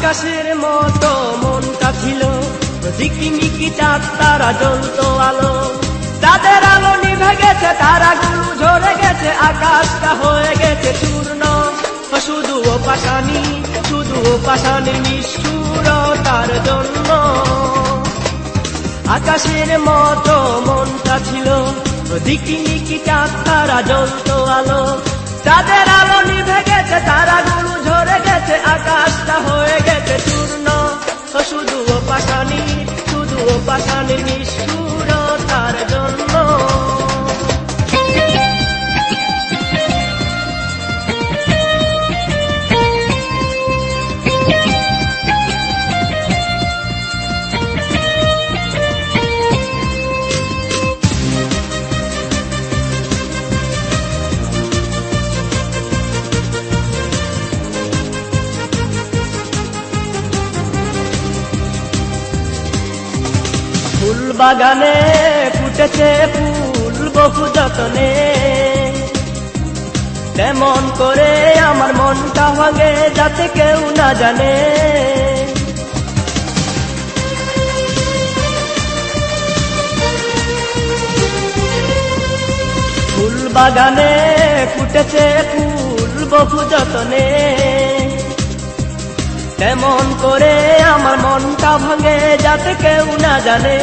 আকাশের মতো মনটা ছিল, ঝিকিমিকি চাঁদ তারা জ্বলতো আলো। তাদের আলো নিভে গেছে, তারাগুলো ঝরে গেছে, আকাশটা হয়ে গেছে চূর্ণ। শুধু ও পাশানি, শুধু ও পাশানি নিষ্ঠুরতার জন্য। আকাশের মতো মনটা ছিল, ঝিকিমিকি চাঁদ তারা জ্বলতো আলো। তাদের আলো নিভে গেছে, তারাগুলো ঝরে গেছে, আকাশটা হয়ে গেছে চূর্ণ। শুধু ও পাশানি, শুধু ও পাশানি নিষ্ঠুরতার জন্য। ফুল বাগানে ফুটেছে ফুল বহু যতনে, তেমন করে আমার মনটা ভাঙে যাতে কেউ না জানে। ফুল বাগানে ফুটেছে ফুল বহু যতনে, তেমন করে আমার মনটা ভাঙে যাতে কেউ না জানে।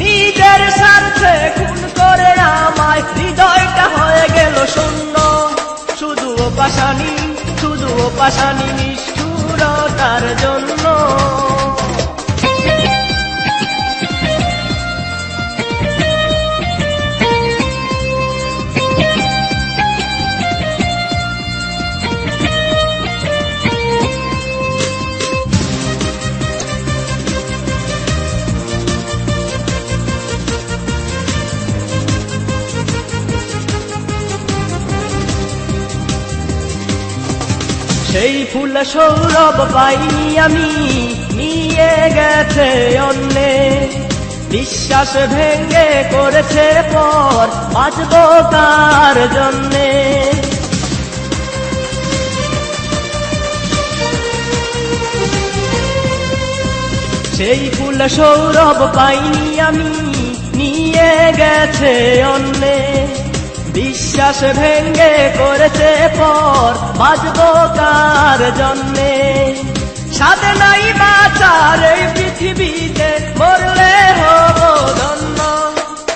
নিজের স্বার্থে খুন করে আমায় হৃদয়টা হয়ে গেল শূন্য। শুধু ও পাশানি, শুধু ও পাশানি নিষ্ঠুরতার জন্য। সেই ফুল সৌরভ পাইনি আমি, নিয়ে গেছে অন্যে। বিশ্বাস ভেঙে করেছে পর, বাঁচব কার জন্যে। সেই ফুল সৌরভ পাইনি আমি, নিয়ে গেছে অন্যে। বিশ্বাস ভেঙে করেছে পর, বাঁচব কার জন্যে। সাথে নাই বাঁচার এই পৃথিবীতে, মরলে হব ধন্য।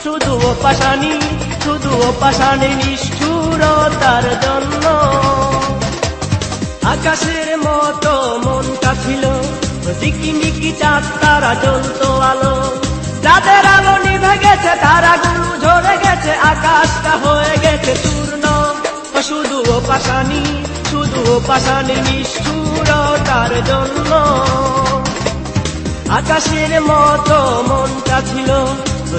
শুধু ও পাশানি, শুধু ও পাশানি নিষ্ঠুরতার জন্য। আকাশের মতো মনটা ছিল, ঝিকিমিকি চাঁদ তারা জ্বলতো আলো। তাদের আলো নিভে গেছে, তারাগুলো ঝরে গেছে, আকাশটা হয়ে গেছে চূর্ণ। শুধু ও পাশানি, শুধু ও পাশানি নিষ্ঠুরতার জন্য। আকাশের মতো মনটা ছিল,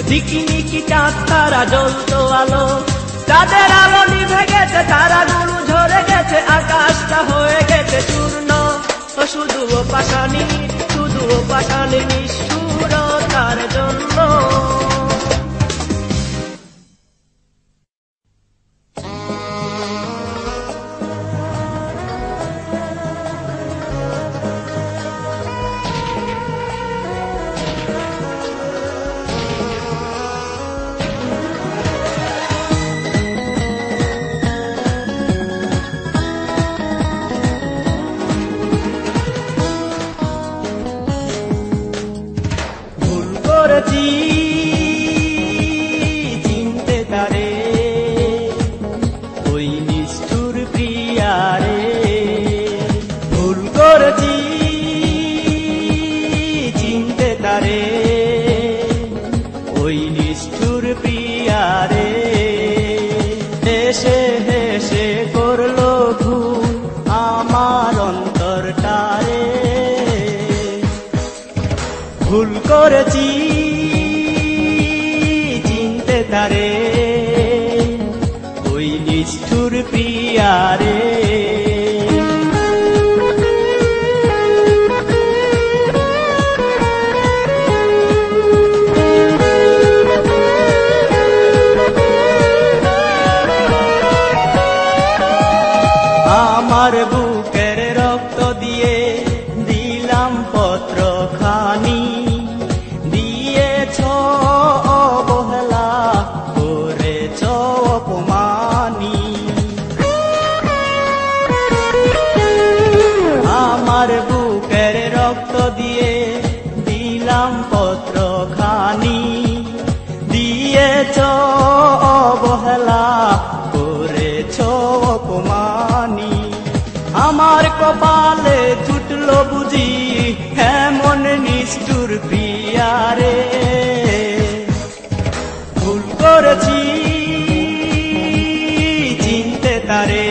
ঝিকিমিকি চাঁদ তারা জ্বলতো আলো। তাদের আলো নিভে গেছে, তারাগুলো ঝরে গেছে, আকাশটা হয়ে গেছে চূর্ণ। শুধু ও পাশানি, শুধু ও পাশানি নিষ্ঠুরতার জন্য। চিনতে তারে ওই নিষ্ঠুর প্রিয়ারে। ভুল করেছি চিনতে তারে ওই নিষ্ঠুর প্রিয়ারে। হেসে হেসে করলো ভুল আমার অন্তরটারে। ভুল করেছি চিনতে তারে ওই নিষ্ঠুর প্রিয়ারে। আমার বুকের রক্ত নামপত্র খানি দিয়েছ অবহেলা করেছ অপমানি আমার কপালে জুটলো বুঝি এমন নিষ্ঠুর প্রিয়ারে ভুল করেছি চিনতে তারে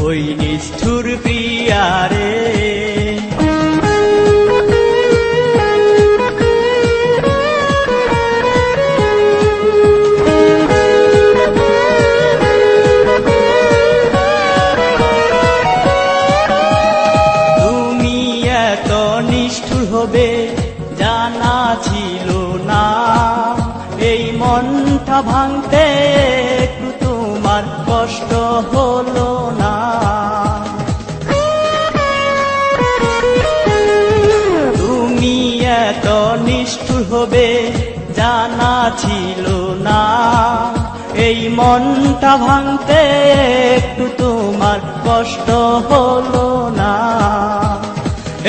ওই নিষ্ঠুর প্রিয়ারে তুমি এত নিষ্ঠুর হবে জানা ছিল না এই মনটা ভাঙতে একটু তোমার কষ্ট হলো না তুমি এত নিষ্ঠুর হবে জানা ছিল না এই মনটা ভাঙতে একটু তোমার কষ্ট হলো না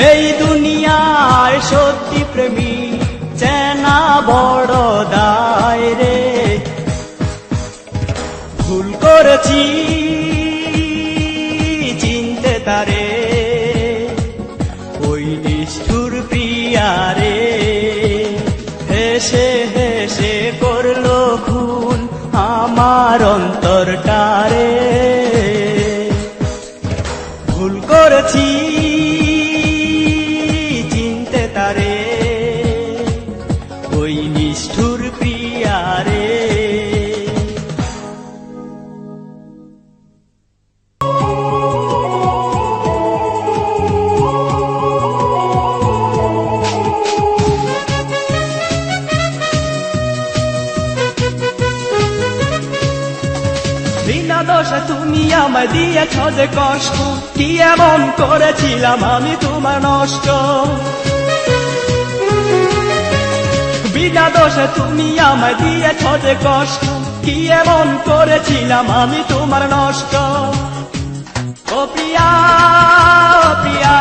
এই দুনিয়ায় সত্যি প্রেমী চেনা বড় দায় রে ভুল করেছি চিনতে তারে ওই নিষ্ঠুর প্রিয়ারে হেসে হেসে করলো খুন আমার অন্তরটারে ভুল করেছি চিনতে তারে ওই নিষ্ঠুর প্রিয়ারে বিনা দোষে তুমি আমায় দিয়েছ যে কষ্ট কি এমন করেছিলাম আমি তোমার নষ্ট বিনা দোষে তুমি আমায় দিয়েছ যে কষ্ট কি এমন করেছিলাম আমি তোমার নষ্ট ও প্রিয়া ও প্রিয়া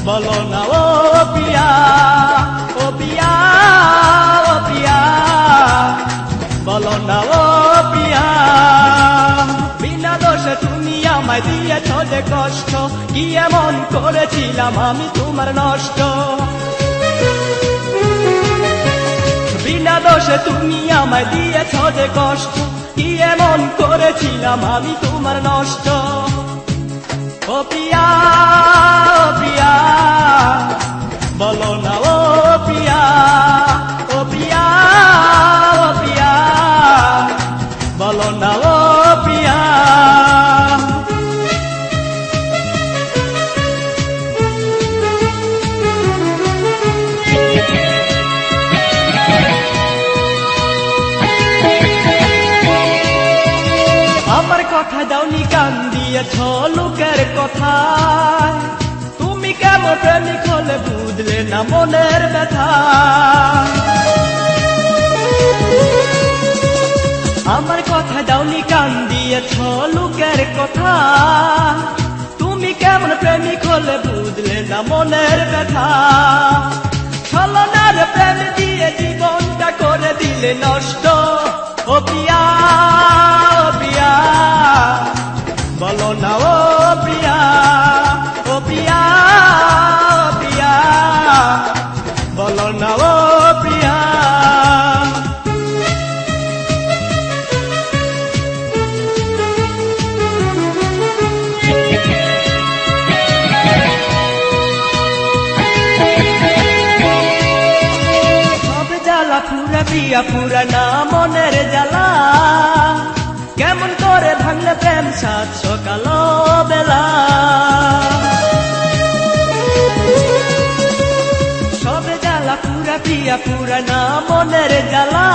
বলো না ও প্রিয়া ও প্রিয়া ও প্রিয়া বলো না ও প্রিয়া বিনা দোষে তুমি আমায় দিয়েছ যে কষ্ট কি এমন করেছিলাম আমি তোমার নষ্ট বিনা দোষে তুমি আমায় দিয়েছ যে কষ্ট কি এমন করেছিলাম আমি তোমার নষ্ট ও প্রিয়া ও প্রিয়া বলো না ও প্রিয়া ও প্রিয়া ও প্রিয়া বলো না ও প্রিয়া আমার কথা দাওনি কান দিয়েছ লোকের কথায় তুমি কেমন প্রেমিক হলে বুঝলে না মনের ব্যথা আমার কথা দাওনি কান দিয়েছ লোকের কথা তুমি কেমন প্রেমিক হলে বুঝলে না মনের ব্যথা ছলনার প্রেম দিয়ে জীবনটা করে দিলে নষ্ট ও প্রিয়া ও প্রিয়া বলো না ও প্রিয়া ও প্রিয়া ও প্রিয়া বলো না ও প্রিয়া সব জ্বালা ফুরা প্রিয়া ফুরা না মনের জ্বালা কেমন করে ভাঙলে প্রেম সাত সকাল বেলা সবে জ্বালা পুরা প্রিয়া পুরা না মনের জ্বালা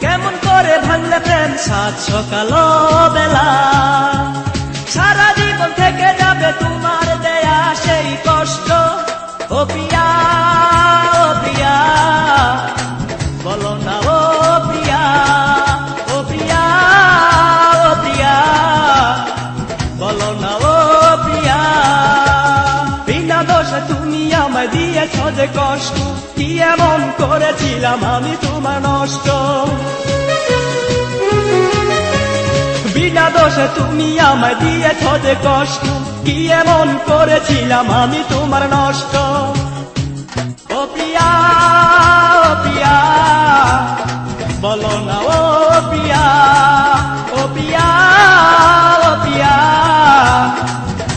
কেমন করে ভাঙলে প্রেম সাত সকাল বেলা সারা জীবন থেকে যাবে তোমার দেয়া সেই কষ্ট ও প্রিয়া ও প্রিয়া বলো না ও প্রিয়া ও প্রিয়া ও প্রিয়া বলো না ও প্রিয়া বিনা দোষে তুমি আমায় দিয়েছ যে কষ্ট, কি এমন করেছিলাম আমি তোমার নষ্ট। বিনা দোষে তুমি আমায় দিয়েছ যে কষ্ট, কি এমন করেছিলাম আমি তোমার নষ্ট। ও প্রিয়া, ও প্রিয়া, বলো না ও প্রিয়া, ও প্রিয়া, ও প্রিয়া,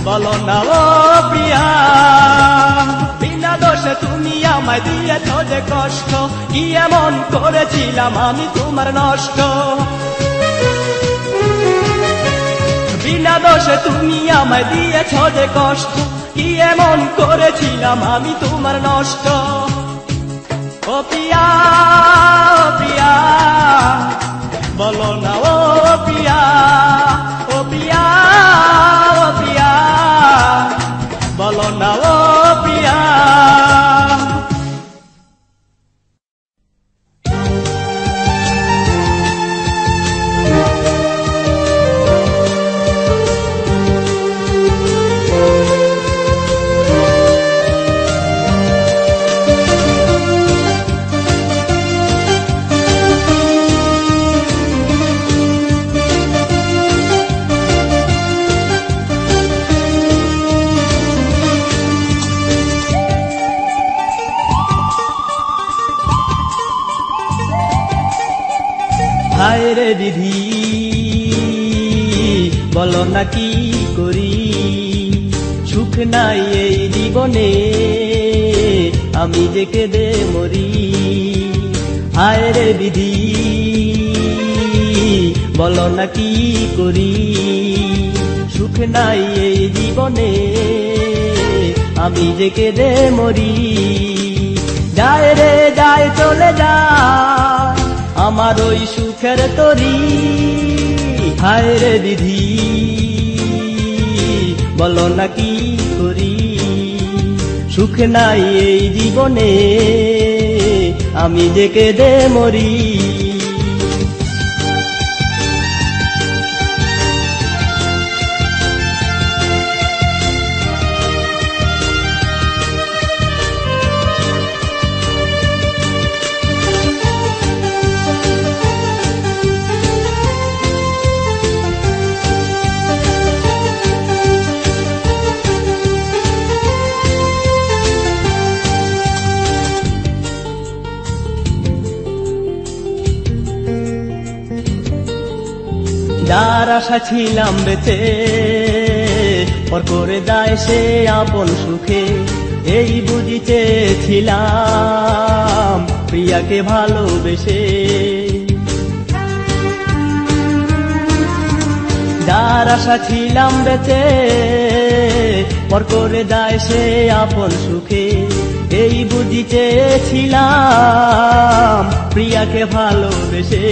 বলো না ও প্রিয়া। বিনা দোষে তুমি আমায় দিয়েছ যে কষ্ট, কি এমন করেছিলাম আমি তোমার নষ্ট। বিনা দোষে তুমি আমায় দিয়েছ যে কষ্ট, কি এমন করেছিলাম আমি তোমার নষ্ট। ও প্রিয়া, ও প্রিয়া, বলো না ও প্রিয়া, ও প্রিয়া, ও প্রিয়া, বলো না ও প্রিয়া। হায় রে বিধি, বলো না কি করি, সুখ নাই এই জীবনে, আমি যে কেঁদে মরি। হায় রে বিধি, বলো না কি করি, সুখ নাই এই জীবনে, আমি যে কেঁদে মরি। যায় রে যায় চলে যায় আমার ওই সুখের তরি। হায় রে বিধি, বলো না কি করি, সুখ নাই এই জীবনে, আমি যে কেঁদে মরি। যার আশা ছিলাম বেঁচে, পর করে যায় সে আপন সুখে, এই বুঝি চেয়েছিলাম প্রিয়াকে ভালোবেসে। যার আশা ছিলাম বেঁচে, পর করে যায় সে আপন সুখে, এই বুঝি চেয়েছিলাম প্রিয়াকে ভালোবেসে।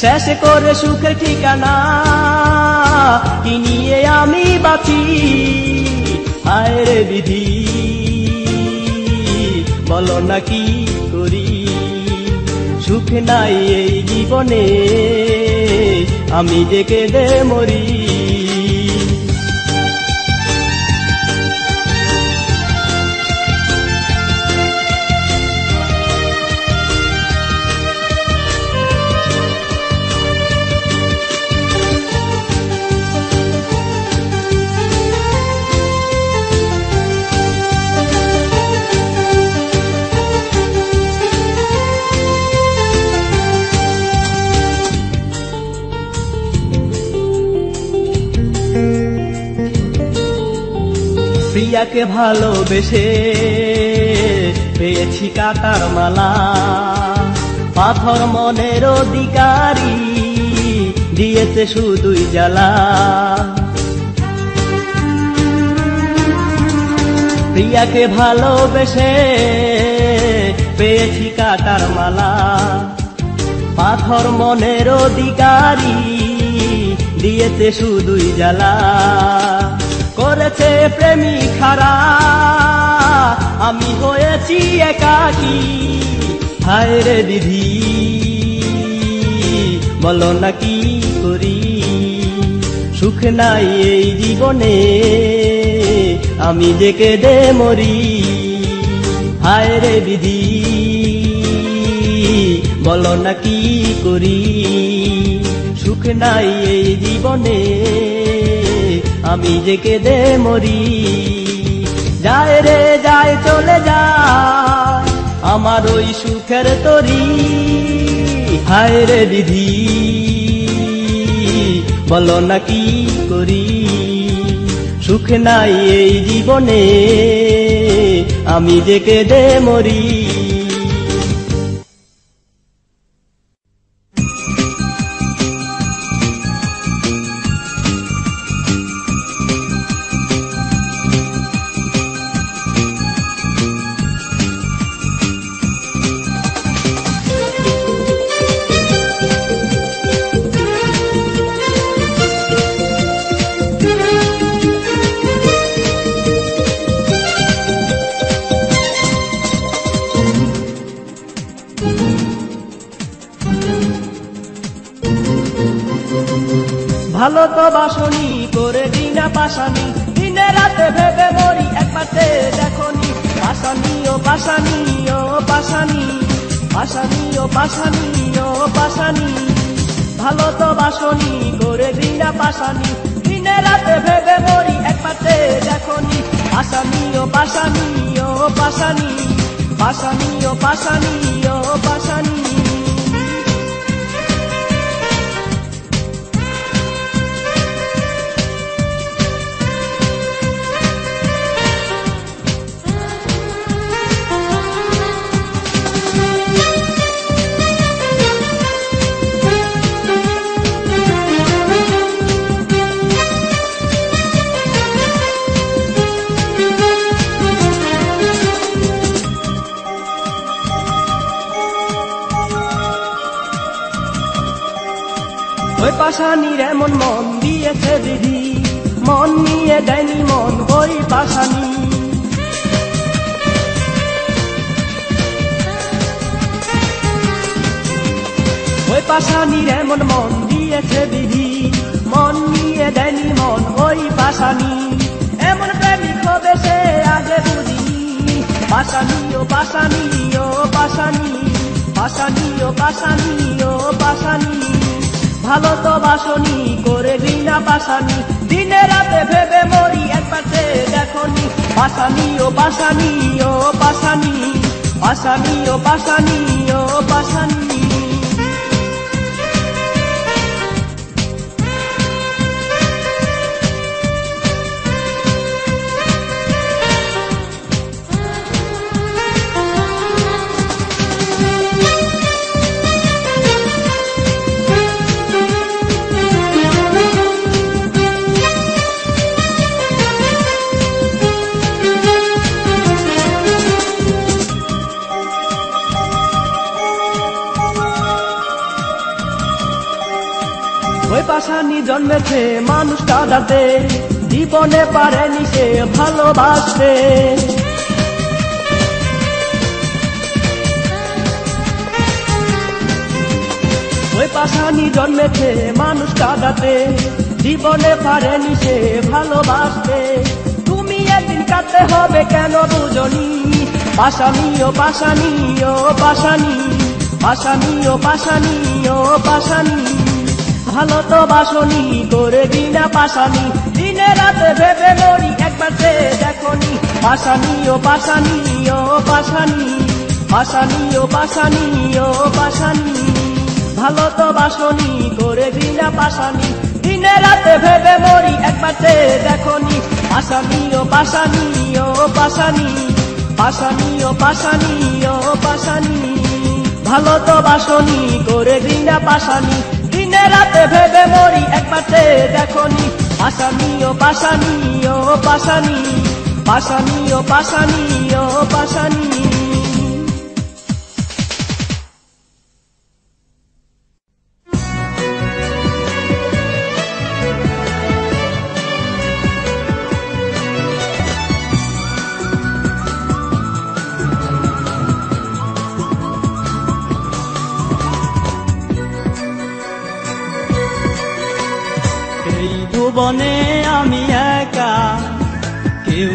শেষ করে সুখের ঠিকানা কি নিয়ে আমি বাঁচি। হায় রে বিধি, বলো না কি করি, সুখ নাই এই জীবনে, আমি যে কেঁদে মরি। প্রিয়াকে ভালোবেসে পেয়েছি কাটার মালা, পাথর মনের অধিকারী দিয়েছে শুধুই জ্বালা। প্রিয়াকে ভালোবেসে পেয়েছি কাটার মালা, পাথর মনের অধিকারী দিয়েছে শুধুই জ্বালা। করেছে প্রেমিক হারা, আমি হয়েছি একাকী। হায় রে বিধি, বলো না কি করি, সুখ নাই এই জীবনে, আমি যে কেঁদে মরি। হায় রে বিধি, বলো না কি করি, সুখ নাই এই জীবনে, আমি যে কেঁদে মরি। যায় রে যায় চলে যায় আমার ওই সুখের তরি। হায় রে বিধি, বলো না কি করি, সুখ নাই এই জীবনে, আমি যে কেঁদে মরি। ভালো তো বাসনি করে দিনা পাশানি, দিনে রাতে ভেবে মরি একবারে দেখনি। পাশানি ও পাশানি ও পাশানি, পাশানি ও পাশানি ও পাশানি। ভালো তো বাসনি করে দিনা পাশানি, দিনে রাতে ভেবে মরি একবারে দেখনি। পাশানি ও পাশানি ও পাশানি, পাশানি ও পাশানি ও পাশানি। ওই পাশানির এমন মন দিয়েছে বিধি, মন নিয়ে দেয়নি মন ওই পাশানি। ওই পাশানির এমন মন দিয়েছে বিধি, মন নিয়ে দেয়নি মন ওই পাশানি। এমন প্রেমিক হবে সে আগে বুঝিনি। পাশানি ও পাশানি ও পাশানি, পাশানি ও পাশানি ও পাশানি। ভালো তো বাসনি করে দিনা পাশানি, দিনে রাতে ভেবে মরি একবারে দেখনি। পাশানি ও পাশানি ও পাশানি, পাশানি ও পাশানি ও পাশানি। ওই পাশানি জন্মেছে মানুষ কাঁদাতে, জীবনে পারেনি সে ভালোবাসতে। ওই পাশানি জন্মেছে মানুষ কাঁদাতে, জীবনে পারেনি সে ভালোবাসতে। তুমি একদিন কাঁদতে হবে কেন বুঝনি। পাশানি ও পাশানি ও পাশানি, পাশানি ও পাশানি ও পাশানি। ভালো তো বাসনি করে দিনা পাশানি, দিনে রাতে ভেবে মরি একবারে দেখনি। পাশানি ও পাশানি ও পাশানি, পাশানি ও পাশানি ও পাশানি। ভালো তো বাসনি করে দিনা পাশানি, দিনে রাতে ভেবে মরি একবারে দেখনি। পাশানি ও পাশানি ও পাশানি, পাশানি ও পাশানি ও পাশানি। ভালো তো বাসনি করে দিনা পাশানি, দিনে রাতে ভেবে মরি একবারে দেখনি। পাশানি ও পাশানি ও পাশানি, পাশানি ও পাশানি ও পাশানি। ভুবনে আমি একা, কেউ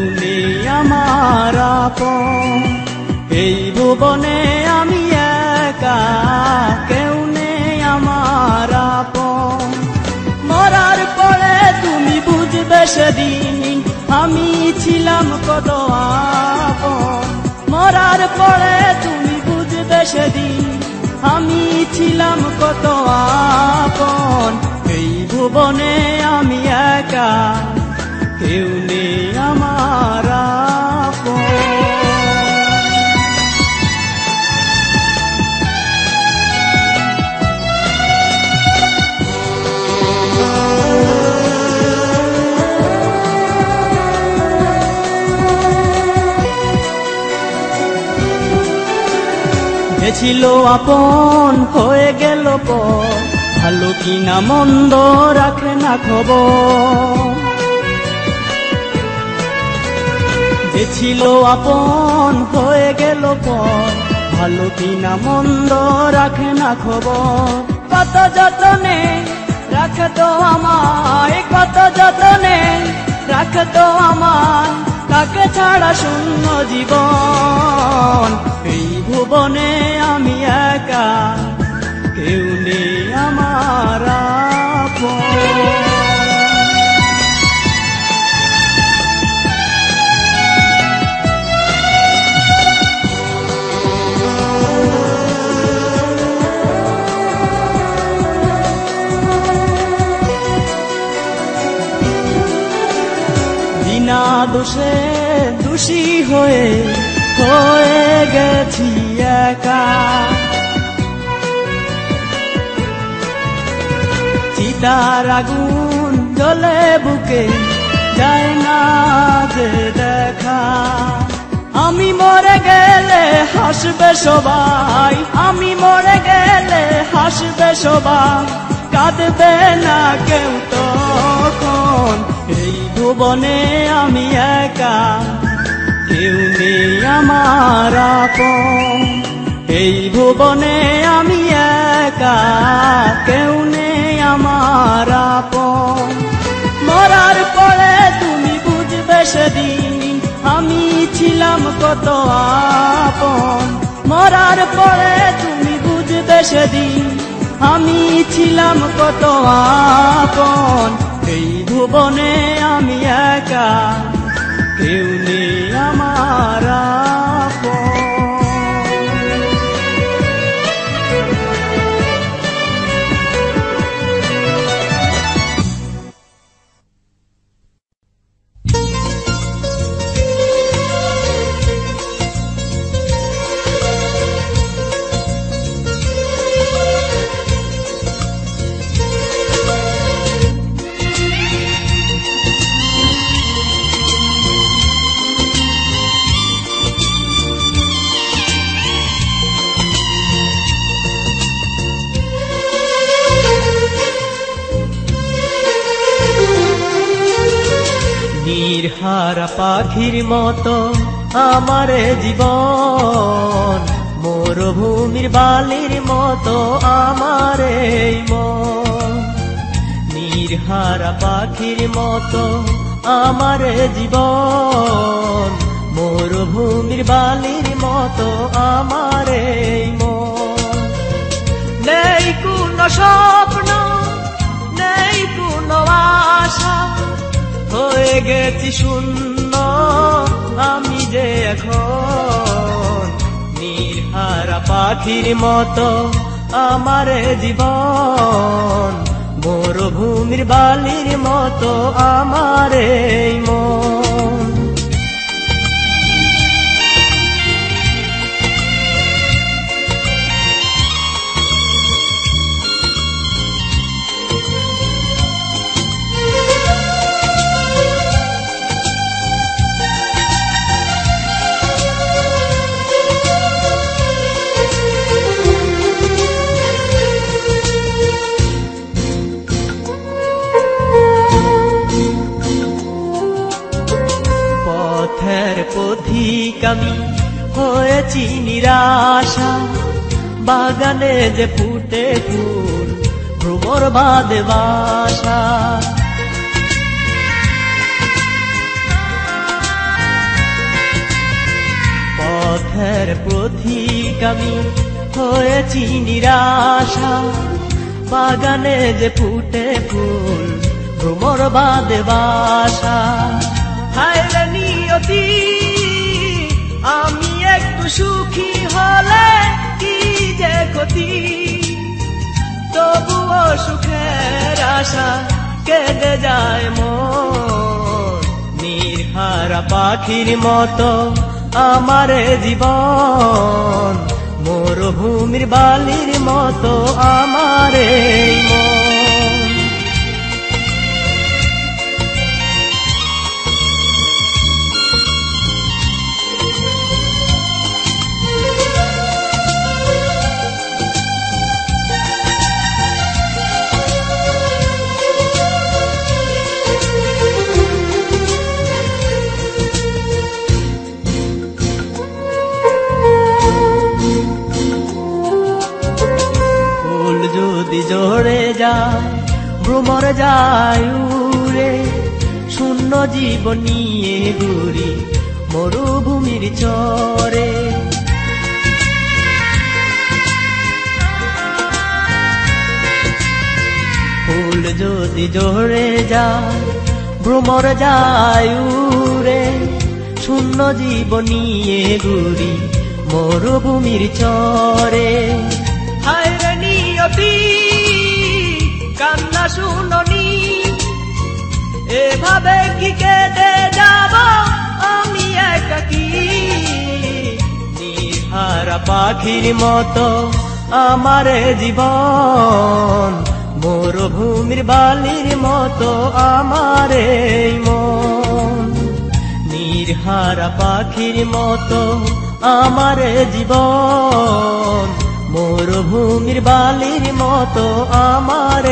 আমার আপন। এই ভুবনে আমি একা, কেউ নেই আমার আপন। মরার পরে তুমি বুঝবে সেদিন আমি ছিলাম কত আপন। মরার পরে তুমি বুঝবে সেদিন আমি ছিলাম কত আপন। এই ভুবনে আমি একা, কেউ নেই আমার আপন। যে ছিল আপন হয়ে গেল পর, ভালো কিনা মন্দ রাখে না খবর। যে ছিল আপন হয়ে গেল পর, ভালো কিনা মন্দ রাখে না খবর। কত যতনে রাখতো আমায়, কত যতনে রাখতো আমায়, তাকে ছাড়া শূন্য জীবন। এই ভুবনে আমি একা, কেউ নেই আমার আপন। বিনা দোষে দোষী হয়ে গেছি একা। চিতার আগুন জ্বলে বুকে যায় না যে দেখা। আমি মরে গেলে হাসবে সবাই, আমি মরে গেলে হাসবে সবাই, কাঁদবে না কেউ তখন। এই ভুবনে আমি একা, কেউ নেই আমার আপন। এই ভুবনে আমি একা, কেউ নেই আমার আপন। মরার পরে তুমি বুঝবে সেদিন আমি ছিলাম কত আপন। মরার পরে তুমি বুঝবে সেদিন আমি ছিলাম কত আপন। এই ভুবনে আমি একা, কেউ নেই আমার আপন। নির্হারা পাখির মতো আমার জীবন, মরুভূমির বালির মতো আমার এই মন। নির্হারা পাখির মতো আমার জীবন, মরুভূমির বালির মতো আমার এই মন। নেই কোনো স্বপ্ন, নেই কোনো আশা, হয়ে গেছি শূন্য আমি যে এখন। নির্হারা পাখির মতো আমার জীবন, মরুভূমির বালির মতো আমার এই মন। পথিক আমি হয়েছি নিরাশা, বাগানে যে ফুটে ফুল ভ্রমর বাঁধে বাসা। পথের পথিক আমি হয়েছি নিরাশা, বাগানে যে ফুটে ফুল ভ্রমর বাদে বাসা। হায় রে নিয়তি, আমি একটু সুখী হলে কি যে ক্ষতি, তবুও সুখের আশা কেঁদে যায় মন। নির্হারা পাখির মতো আমার জীবন, মরুভূমির বালির মতো আমার মন। যদি জড়ে যায় ভ্রমর যায় উড়ে, শূন্য জীবন নিয়ে ঘুরি মরুভূমির চরে। ফুল যদি জড়ে যায় ভ্রমর যায় উড়ে, শূন্য জীবন নিয়ে ঘুরি মরুভূমির চরে। হায় রে নিয়তি, কান্না শুননি, এভাবে কি কেঁদে যাব আমি একাকী। নির্হারা পাখির মতো আমার জীবন, মরুভূমির বালির মতো আমার মন। নির্হারা পাখির মতো আমার জীবন, মরুভূমির বালির মতো আমার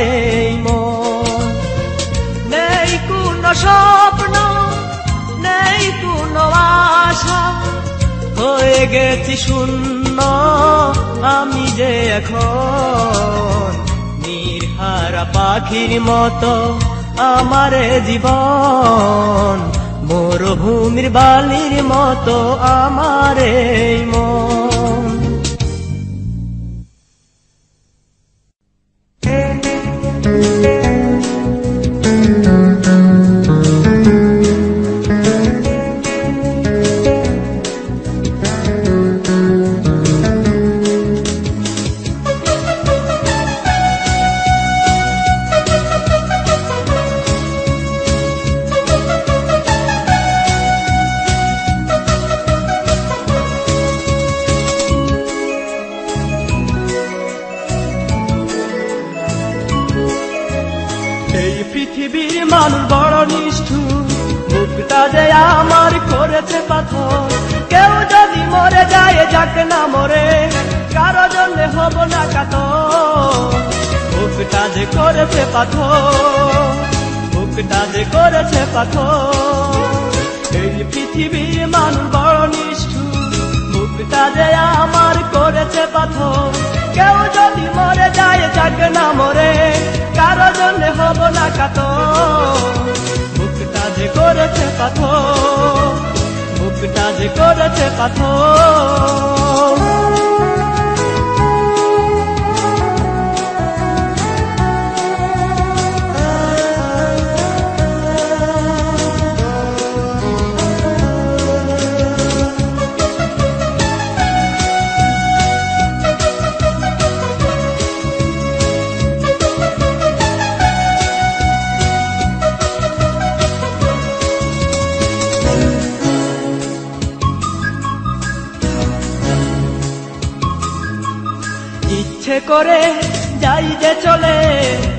মন। নেই কোনো স্বপ্ন, নেই কোনো আশা, হয়ে গেছি শূন্য আমি যে এখন। নির্হারা পাখির মতো আমার জীবন, মরুভূমির বালির মতো আমার মন। পৃথিবীর মানুষ বড় নিষ্ঠুর, বুকটা যে আমার করেছে পাথর। কেউ যদি মরে যায় যাক না মরে, কারো জন্য হব না কাতর। বুকটা যে করেছে পাথর, বুকটা যে করেছে পাথর। এই পৃথিবীর মানুষ বড় নিষ্ঠুর, বুকটা যে আমার করেছে পাথর। কেউ যদি মরে যায় যাক না মরে, কারো জন্য হব না কাতর। বুকটা যে করেছে পাথর, বুকটা যে করেছে পাথর। ইচ্ছে করে যাই যে চলে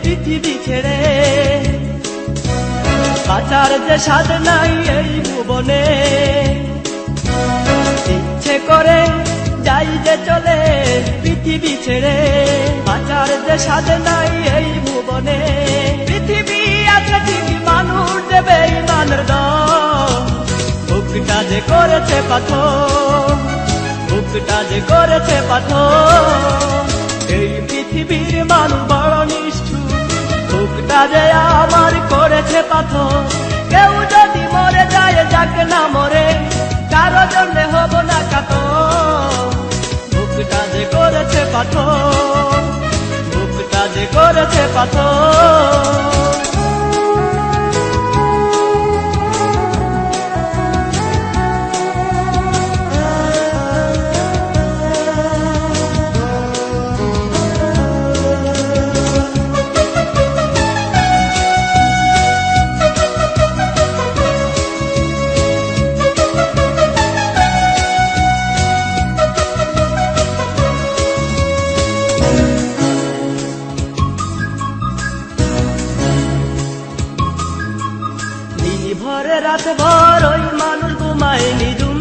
পৃথিবী ছেড়ে, বাঁচার যে স্বাদ নাই এই ভুবনে। ইচ্ছে করে যাই যে চলে পৃথিবী ছেড়ে, বাঁচার যে স্বাদ নাই এই ভুবনে। পৃথিবী আছে ঠিকই, মানুষ দেবে ইমানের দাম। বুকটা যে করেছে পাথর, বুকটা যে করেছে পাথর। এই পৃথিবীর মানুষ বড় নিষ্ঠুর, বুকটা যে আমার করেছে পাথর। কেউ যদি মরে যায় যাক না মরে, কারো জন্য হব না কাতর। পাথর, বুকটা যে করেছে পাথর। রাত ভর ওই মানুষ ঘুমায় নিঝুম,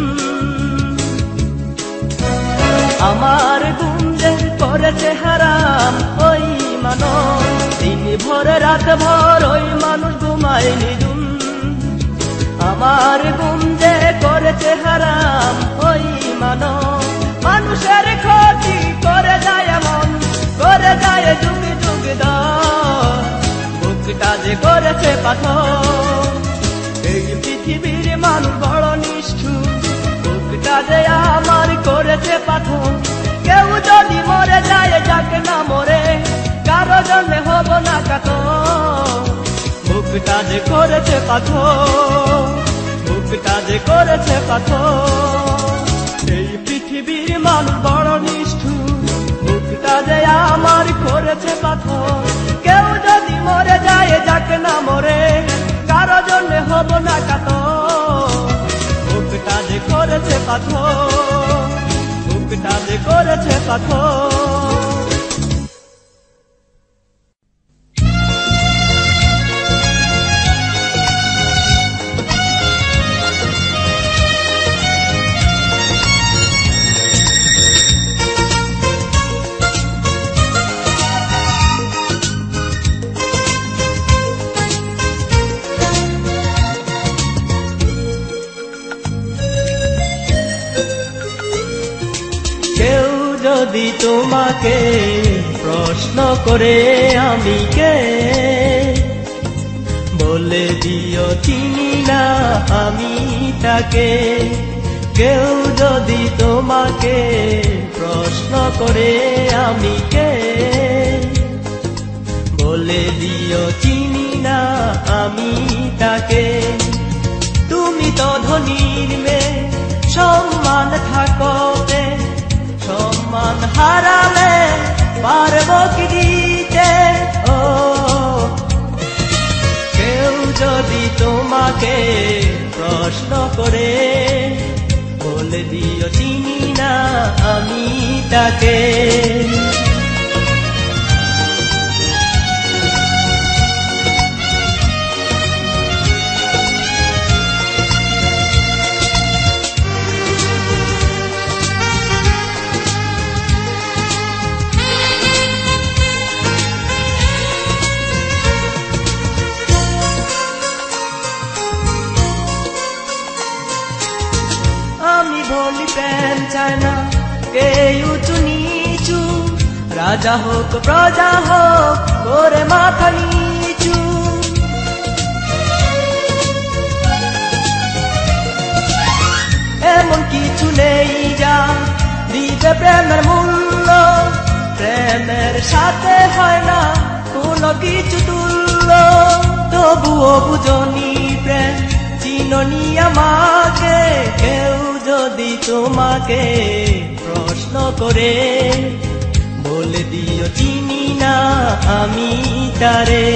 আমার ঘুম যে করেছে হারাম ওই মানব। দিন ভরে রাত ভর ওই মানুষ ঘুমায় নিঝুম, আমার ঘুম যে করেছে হারাম ওই মানব। মানুষের ক্ষতি করে যায় এমন, করে যায় যুগ যুগ দর, বুকটা যে করেছে পাথর। এই পৃথিবীর মানুষ বড় নিষ্ঠুর, বুকটা যে আমার করেছে পাথর। কেউ যদি মরে যায় যাক না মরে, কারো জন্যে হব না কাতর, বুকটা যে করেছে পাথর, বুকটা যে করেছে পাথর। এই পৃথিবীর মানুষ বড় নিষ্ঠুর, বুকটা যে আমার করেছে পাথর। কেউ যদি মরে যায় যাক না মরে, কারো জন্যে হব না কাতর, বুকটা যে করেছে পাথর, বুকটা যে করেছে পাথর। যদি তোমাকে প্রশ্ন করে আমি কে, বলে দিও চিনি না আমি তাকে। কেউ যদি তোমাকে প্রশ্ন করে আমি কে, বলে দিও চিনি না আমি তাকে। তুমি তো ধনীর মেয়ে, সম্মান থাকতে, সম্মান হারালে পারবো কি দিতে। ও কেউ যদি তোমাকে প্রশ্ন করে, বলে দিও চিনি না আমি তাকে। বলি প্রেম চায় না কে উঁচু নিচু, রাজা হোক প্রজা হোক করে মাথা নিচু। এমন কিছু নেই যা দিবে প্রেমের মূল্য, প্রেমের সাথে হয় না কোনো কিছু তুল্য। তবুও বুঝনি প্রেম, চিননি আমাকে। কেউ যদি তোমাকে প্রশ্ন করে, বলে দিও চিনি না আমি তারে।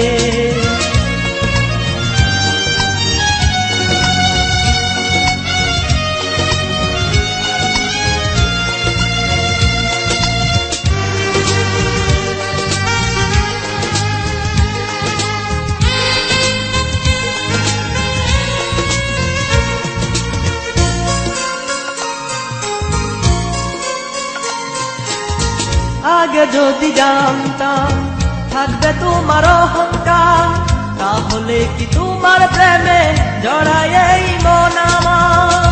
আগে যদি জানতাম থাকবে তোমার অহংকার, তাহলে কি তোমার প্রেমে জড়ায় এই মন আমার।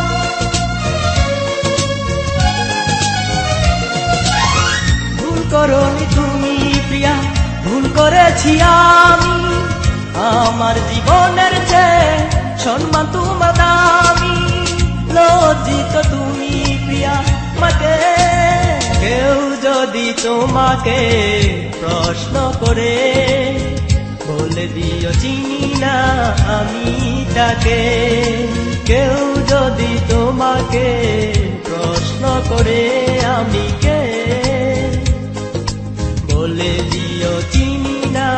ভুল করনি তুমি প্রিয়া, ভুল করেছি আমি। আমার জীবনের চেয়ে সম্মান তোমার দামি। লজ্জিত তুমি প্রিয়া মাকে, কেউ যদি যদি তোমাকে প্রশ্ন করে বলে দিও চিনি না আমি তাকে, কেউ যদি তোমাকে প্রশ্ন করে আমি কে, বলে দিও চিনি না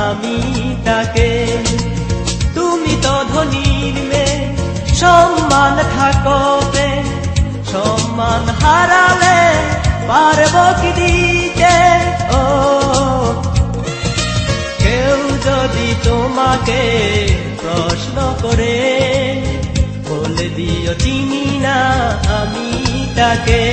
আমি তাকে। তুমি তো ধনীর মেয়ে, সম্মান থাকবে, সম্মান হারালে পারব কি দিতে? ও কেউ যদি তোমাকে প্রশ্ন করে বলে দিও চিনি না আমি তাকে।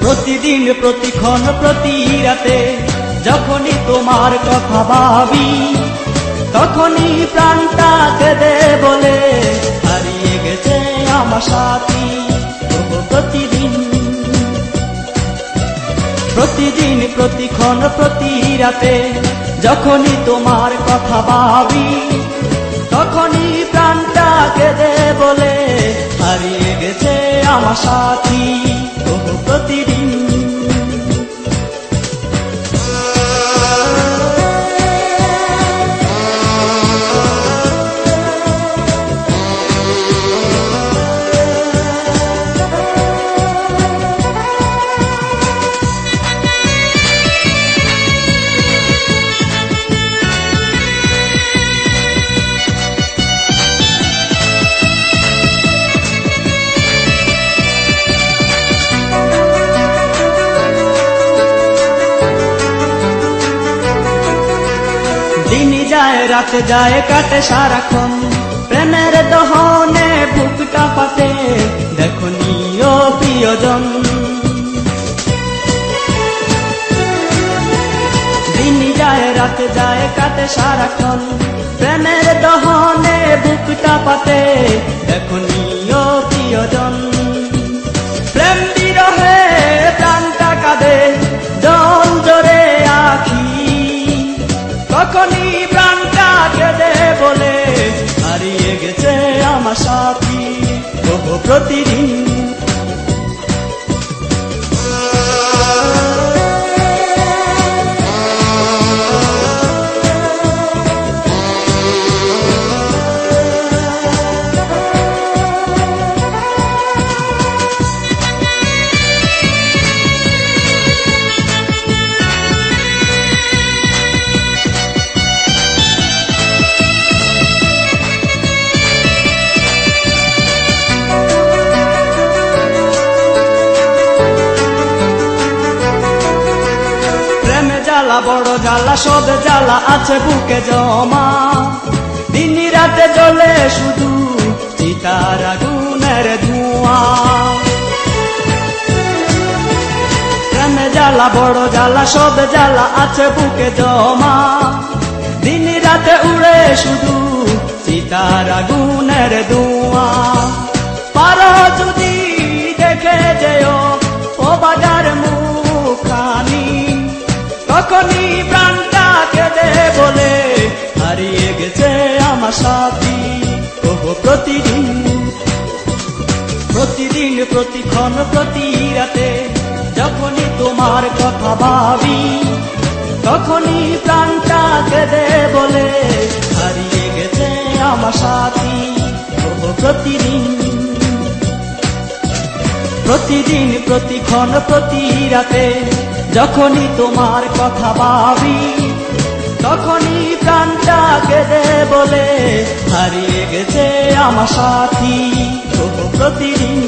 প্রতিদিন প্রতিক্ষণ প্রতি রাতে যখনই তোমার কথা ভাবি, তখনই প্রাণটা কেঁদে বলে হারিয়ে গেছে আমার সাথী। প্রতিদিন প্রতিদিন প্রতিক্ষণ প্রতি রাতে যখনই তোমার কথা ভাবি, তখনই প্রাণটা কেঁদে বলে হারিয়ে গেছে আমার সাথী। প্রতিদিন যায় রাতে যায় কাটে সারাক্ষণ, প্রেমের দহনে বুকটা ফাটে দেখো নিও প্রিয়জন। দিন যায় রাতে যায় কাটে সারাক্ষণ, প্রেমের দহনে বুকটা ফাটে দেখো নিও প্রিয়জন। প্রেম বিরহে প্রাণটা কাঁদে জল জোরে আখি, তখনই প্রাণটা কেঁদে বলে হারিয়ে গেছে আমার সাথী। প্রতিদিন জ্বালা বড় জ্বালা সব জ্বালা আছে বুকে জমা, দিন রাতে জ্বলে শুধু চিতার আগুনের ধোঁয়া। প্রেমে জ্বালা বড় জ্বালা সব জ্বালা আছে বুকে জমা, দিন রাতে উড়ে শুধু চিতার আগুনের ধোঁয়া। পারো যদি দেখে যেও ও বাজার মুখানি, তখনই প্রাণটা কেঁদে বলে হারিয়ে গেছে আমার সাথী। প্রতিদিন প্রতিদিন প্রতিক্ষণ প্রতি রাতে যখনই তোমার কথা ভাবি, তখনই প্রাণটা কেঁদে বলে হারিয়ে গেছে আমার সাথী। প্রতিদিন প্রতিদিন প্রতিক্ষণ প্রতি রাতে যখনই তোমার কথা ভাবি, তখনই প্রাণটা কেঁদে বলে হারিয়ে গেছে আমার সাথী। প্রতিদিন